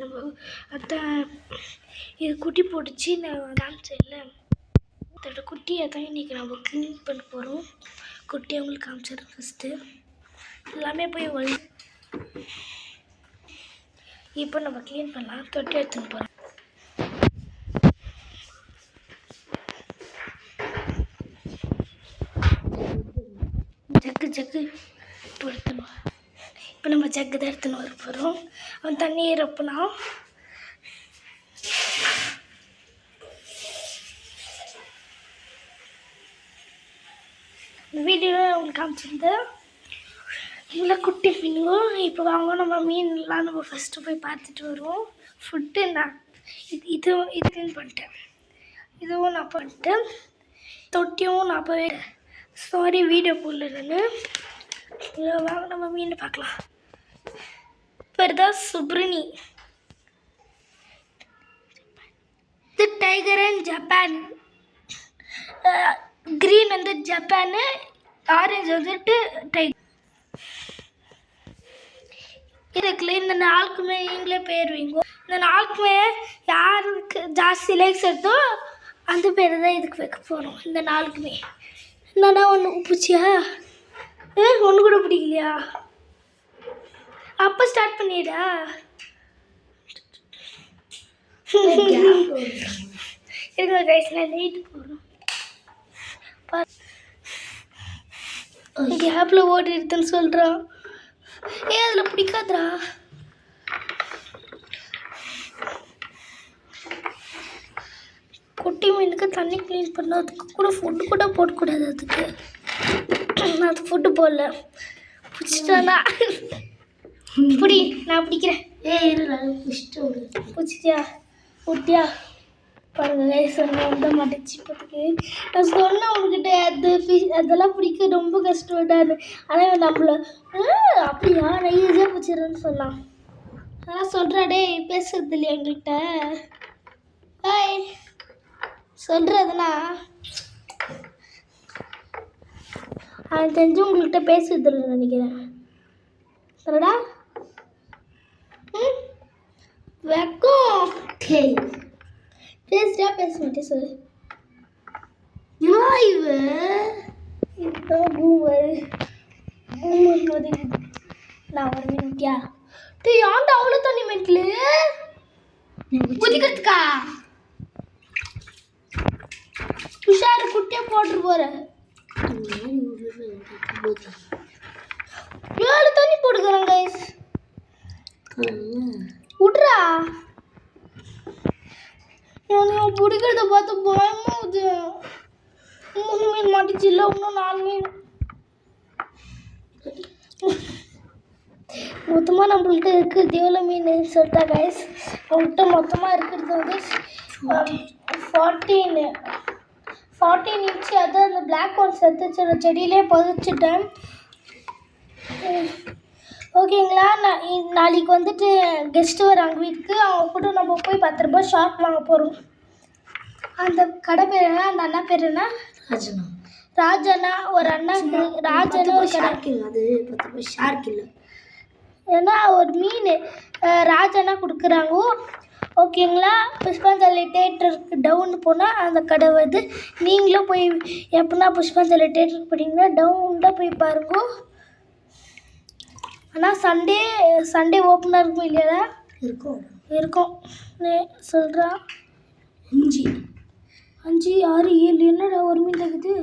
நம்ம அதான் இது குட்டி போட்டுச்சு. நான் காமிச்சேன்ல, அதோட குட்டியை தான் இன்றைக்கி நம்ம க்ளீன் பண்ண போகிறோம். குட்டியை அவங்களுக்கு காமிச்சிடுறேன். ஃபஸ்ட்டு எல்லாமே போய் இப்போ நம்ம க்ளீன் பண்ணலாம். தொட்டி எடுத்துன்னு போகிறோம். ஜக்கு இப்போ எடுத்துன்னு இப்போ நம்ம ஜக்கு தான் எடுத்துன்னு வர போகிறோம். அவன் தண்ணி ஏறப்பனா இந்த வீடியோவில் அவங்களுக்கு காமிச்சிருந்தேன். இவ்வளோ குட்டி மீனும். இப்போ வாங்க நம்ம மீன்லாம் நம்ம ஃபஸ்ட்டு போய் பார்த்துட்டு வருவோம். ஃபுட்டு நான் இது க்ளீன் பண்ணிட்டேன். இதுவும் நான் பண்ணிட்டேன். தொட்டியும் நான் போய் சாரி வீடியோ போடல. நான் வாங்க நம்ம மீன் பார்க்கலாம். பேர் தான் சுப்ரணி. இது டைகர் அண்ட் ஜப்பான். க்ரீன் வந்து ஜப்பானு, ஆரஞ்சு வந்துட்டு டைகர். இதுக்குள்ள இந்த நாளுக்குமே நீங்களே போயிடுவீங்க. இந்த நாளுக்குமே யாருக்கு ஜாஸ்தி லைக்ஸ் எடுத்தோ அந்த பேர் தான் இதுக்கு வைக்க போகிறோம். இந்த நாளுக்குமே என்னன்னா ஒன்று பிடிச்சியா? ஒன்று கூட பிடிக்கலையா? அப்போ ஸ்டார்ட் பண்ணிடா. இருக்கிற கைஸில் லைட்டு போடுறோம். கேப்பில் ஓடிடுதுன்னு சொல்கிறான். அதில் பிடிக்காதரா? குட்டி மீனுக்கு தண்ணி க்ளீன் பண்ண அதுக்கு கூட ஃபுட்டு கூட போடக்கூடாது. அதுக்கு அது ஃபுட்டு போடல. பிடிச்சிட்டானா? பிடி, நான் பிடிக்கிறேன். பிடிச்சிட்டியா? குட்டியா பாருங்க சொன்ன மாட்டேச்சு. இப்போதுக்கு நான் சொன்னேன் உங்ககிட்ட அதெல்லாம் பிடிக்க ரொம்ப கஷ்டப்பட்டாரு. ஆனால் நம்மள அப்படியா நான் ஈஸியாக பிடிச்சிடுறேன்னு சொல்லலாம். அதெல்லாம் சொல்கிறாடே பேசுறது இல்லையா எங்கள்கிட்ட? ஹாய் சொல்கிறதுனா அவன் தெரிஞ்சு உங்கள்கிட்ட பேசுறது இல்லைன்னு நினைக்கிறேன். சொல்லடா. வெக்கம் பேசுறியா பேச மாட்டேன் சொல்லு. இதுதான் பூமர். நான் ஒரு மினிட்டியா ஏன்டா அவ்வளோ தண்ணி மென்ட்லு குதிக்கிறதுக்கா? உஷாரு குட்டியா போட்டு போற. 7 தண்ணி போட்டுக்கிறேன் கைஸ். விட்றா. நான் பிடிக்கிறத பார்த்து பயமாகுது. 3 மீன் மாட்டிச்சு. இல்லை இன்னும் 4 மீன். மொத்தமாக நம்மள்கிட்ட இருக்கிறது எவ்வளோ மீன் சொல்லிட்டா கைஸ். அவங்கள்ட்ட மொத்தமாக இருக்கிறது வந்து 14 இன்ச்சு. அதான் அந்த பிளாக் ஒன்ஸ் எடுத்து செடியிலே புதைச்சிட்டேன். ஓகேங்களா? நாளைக்கு வந்துட்டு கெஸ்ட்டு வராங்க வீட்டுக்கு. அவங்க கூட நம்ம போய் 10 ரூபாய் ஷார்க் வாங்க போகிறோம். அந்த கடை பேர் என்ன? அந்த அண்ணா பேர் என்ன? ராஜனா. ஒரு அண்ணா ராஜனா ஒரு ஷார்க் இல்லை. அது 10 ரூபாய் ஷார்க் இல்லை. ஏன்னா ஒரு மீன் ராஜனா கொடுக்குறாங்க. ஓகேங்களா? புஷ்பாஞ்சலி தேட்டருக்கு டவுன் போனால் அந்த கடை வருது. நீங்களும் போய் எப்படின்னா புஷ்பாஞ்சலி தேட்டருக்கு போனீங்கன்னா டவுனில் போய் பாருங்க. ஆனால் சண்டே ஓப்பனாக இருக்கும் இல்லையா? இருக்கும் சொல்கிறான். 5 6 7 என்னடா ஒரு மீன் இருக்குது.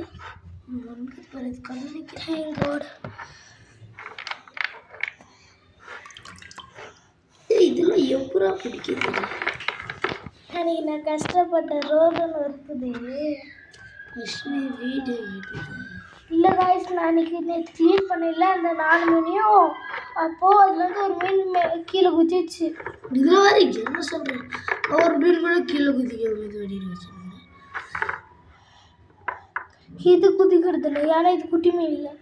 இதெல்லாம் எப்படா பிடிக்குது? அன்றைக்கி நான் கஷ்டப்பட்ட ரோடுன்னு இருக்குது. வீடு இல்லை காய்ஸ், நான் அன்றைக்கி நேற்று க்ளீன் பண்ணல அந்த 4 மீனையும். அப்போது அதுலேருந்து ஒரு மீன் கீழே குதிச்சு. இதில் வேறு என்ன சொல்கிறேன்? ஒரு மீன் கூட கீழே குதிக்க இது குதிக்கிறது இல்லை. ஏன்னா இது குட்டி மீன் இல்லை.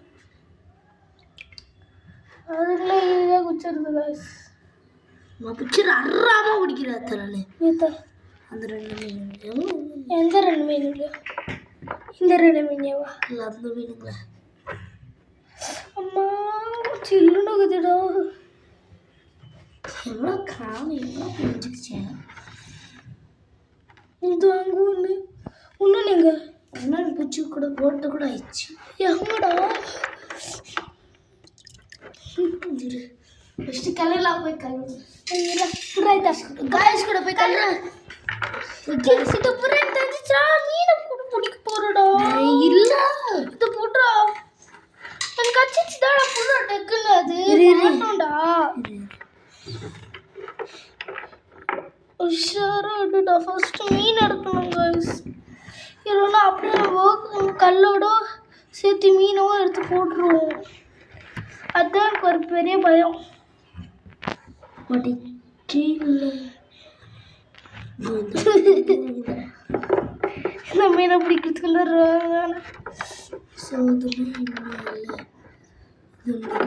அதுக்குள்ளே இதுதான் குச்சிருது காய்ஸ். நான் பிடிச்சிரு அறாமல் பிடிக்கிற தரல. அந்த 2 மீன் எந்த 2 மீன் இல்லையா? இந்த 2 மீனேவா? இல்லை அந்த மீனுங்களா? அம்மா சில்லுன்னு குதிடா. எவ்வளோ காலம் எவ்வளோ புரிஞ்சிக்கிச்சேன். இது அங்கே ஒன்று நீங்கள் ஒன்று பூச்சி கூட போட்டு கூட ஆயிடுச்சு. எங்கடா ஃபஸ்ட்டு கல்லெல்லாம் போய் கழுவு. காய்ஸ் கூட போய் கல்லு புறேன் தெரிஞ்சிச்சா மீனை கூட பிடிக்க போறடா. இல்லை இது போட்டுறா எனக்கு கச்சிச்சுதாடா புறா டக்குன்னு அது மாட்டோம்டா. உஷாராடா ஃபர்ஸ்ட் மீன் எடுக்கணும் கைஸ். இல்லைன்னா அப்படியே கல்லோட சேர்த்து மீனும் எடுத்து போட்டுருவோம். அதுதான் எனக்கு ஒரு பெரிய பயம். இந்த மீனை பிடிக்கிறதுக்குள்ள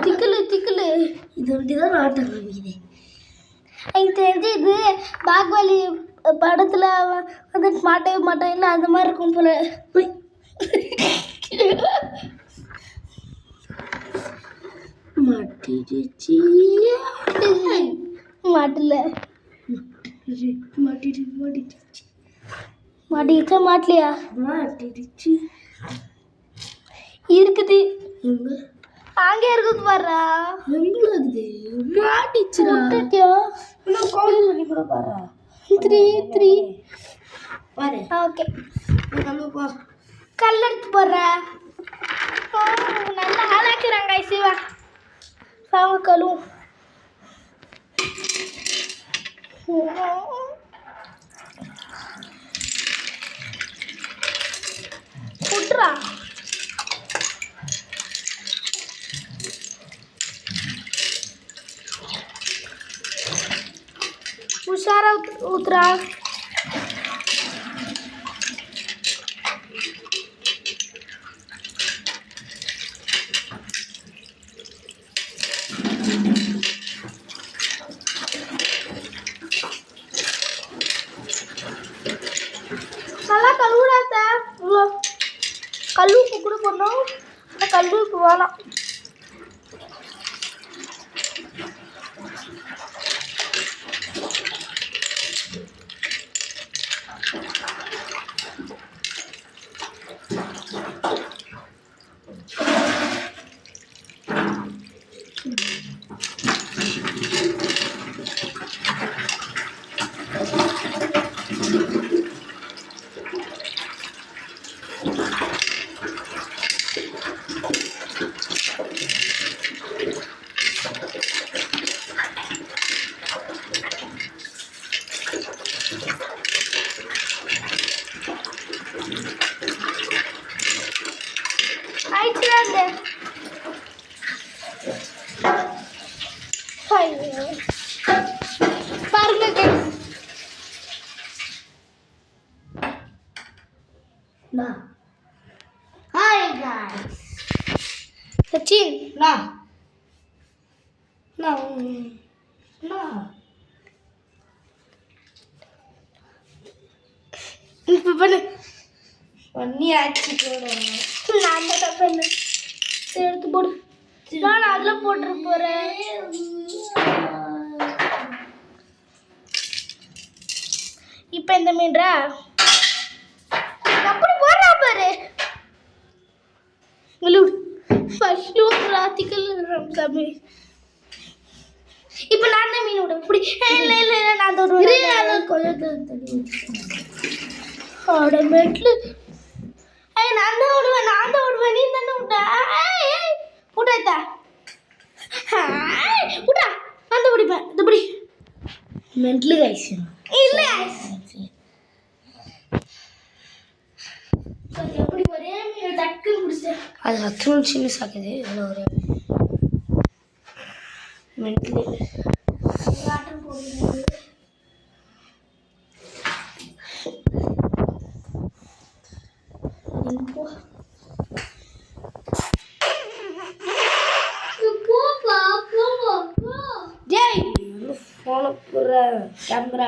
திக்கலு திக்கலு இது அப்படிதான் ஆட்டம் காமிக்குது. எனக்கு தெரிஞ்சு இது பாக்வலி படத்தில் வந்துட்டு மாட்டவே மாட்டாங்கல்ல அந்த மாதிரி இருக்கும் போல. மாட்டிடுச்சு மாட்டல மாட்டிடுச்சா மாட்டலையா? மாட்டிடுச்சு இருக்குது அங்கே இருக்குது பாரு. எங்களுக்கு மாட்டிச்சுடா. இன்னும் கால் பண்ணி கூட பாரு. 3 பாரு. ஓகே நம்ம கல் எடுத்து போடுற நல்லா ஆளாக்குறாங்க சிவா கழுவும். புட்ரா உஷாரா ஊத்துறா. நல்லா கழுவுடாத்த இவ்வளோ கல் உப்பு கூட பண்ணோம். ஆனால் கல் உப்பு வேணாம். பாருங்க ஹாய் गाइस சச்சின் இப்போ பண்ணு பண்ணியாச்சு போட நான் தான் பண்ணு எடுத்து போடு. நான் அதில் போட்டு போகிறேன். இப்போ இந்த மீன்ரா அப்படி போடுறா பாரு. ஃபர்ஸ்ட் ராத்திக்கல் சாமி. இப்போ நான் தான் மீன் விட இப்படி இல்லை இல்லை இல்லை நான் தொடுவேன். கொஞ்சம் மெட்லு நான் தான் விடுவேன் நீ தானே விட்டா விட்டாத்தா விட்டா நான் தான் பிடிப்பேன். இது பிடி மெட்லு கைஸ் இல்லை எப்படி ஒரே மீன் டக்குன்னு பிடிச்சேன். அது 10 நிமிஷம் மிஸ் ஆகுது. இதில் ஒரே மெட்லு ஆட்டம் போடுது. Jay, follow camera.